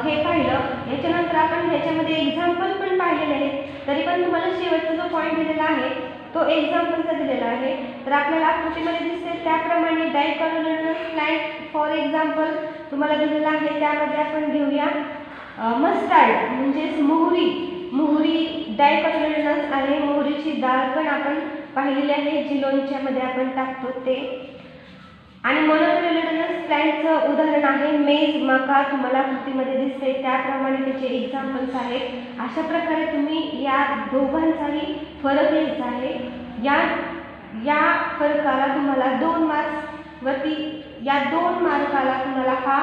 हे पाहिलं. याच्यानंतर आपण ह्याच्यामध्ये एक्झाम्पल पण पाहिलेले आहेत. तरी पण तुम्हाला शेवटचा जो पॉईंट दिलेला आहे तो एक्झाम्पलचा दिलेला आहे. तर आपल्याला आकृतीमध्ये दिसते त्याप्रमाणे डायकोटिलेडोनस प्लांट फॉर एक्झाम्पल तुम्हाला दिलेला आहे. त्यामध्ये आपण घेऊया मस्टार्ड म्हणजेच मोहरी डायकोटिलेडोनस आहे. मोहरीची डाळ पण आपण पाहिलेली आहे जी लोणच्यामध्ये आपण टाकतो ते. आणि मोनोकोटिलेडोनस प्लांटचं उदाहरण आहे मेज मका. तुम्हाला आकृतीमध्ये दिसते त्याप्रमाणे त्याचे एक्झाम्पल्स आहेत. अशा प्रकारे तुम्ही या दोघांचाही फरक लिहायचा आहे. या फरकाला तुम्हाला 2 मार्क्स वरती या 2 मार्काला तुम्हाला हा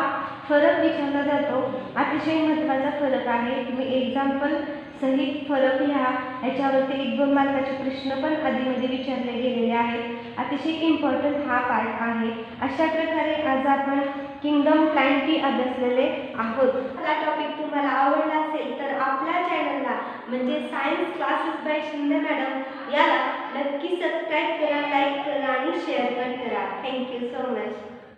फरक विचारला जातो. अतिशय महत्त्वाचा फरक आहे. तुम्ही एक्झाम्पल सहित फरक लिहा. याच्यावरती 1-2 मार्काचे प्रश्न पण आधीमध्ये विचारले गेलेले आहेत. अतिशय इम्पॉर्टंट हा पार्ट आहे. अशा प्रकारे आज आपण किंगडम प्लांटी अभ्यासलेले आहोत. हा टॉपिक तुम्हाला आवडला असेल तर आपल्या चॅनलला म्हणजे science classes bye Shinde madam याला नक्की सबस्क्राईब करा, लाईक करा आणि शेअर पण करा. Thank you so much.